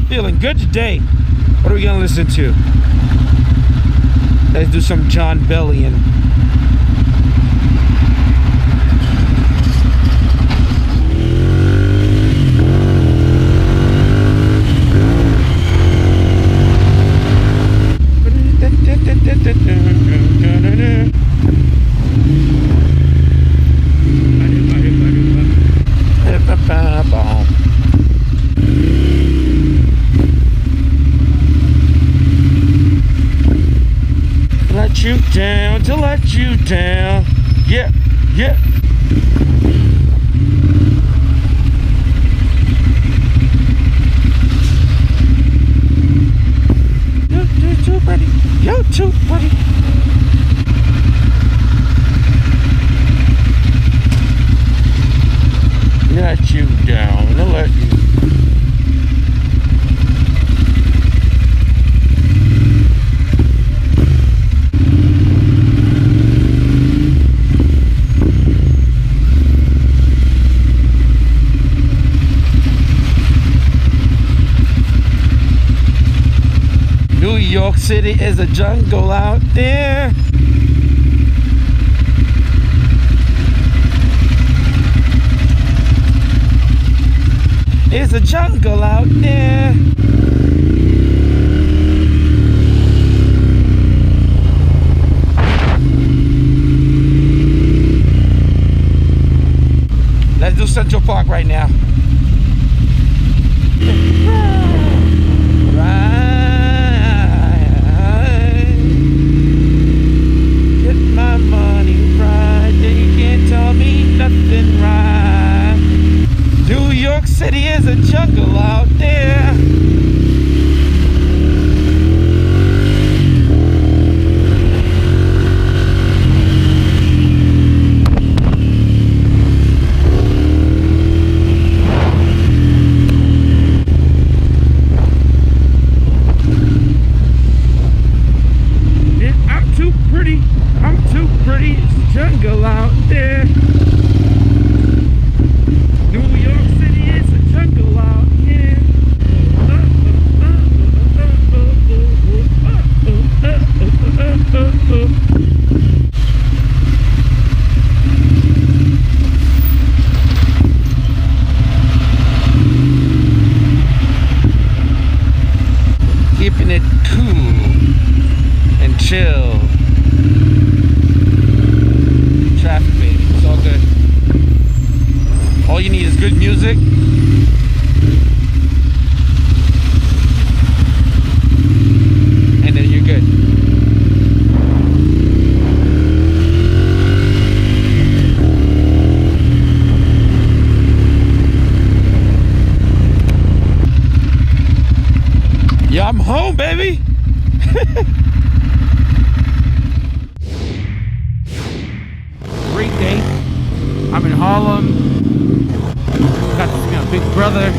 Feeling good today. What are we gonna listen to? Let's do some John Bellion. Let you down, to let you down. Yeah, yeah. You're too pretty. You're too pretty. Let you down, to let you. New York City is a jungle out there. It's a jungle out there. Let's do Central Park right now. City is a jungle out there. I'm too pretty. I'm too pretty. It's a jungle out there. New York City is a jungle out here. Keeping it cool and chill. Traffic, baby. It's all good. All you need is good music. And then you're good. Yeah, I'm home, baby. Great day. I'm in Harlem. Got to see my big brother.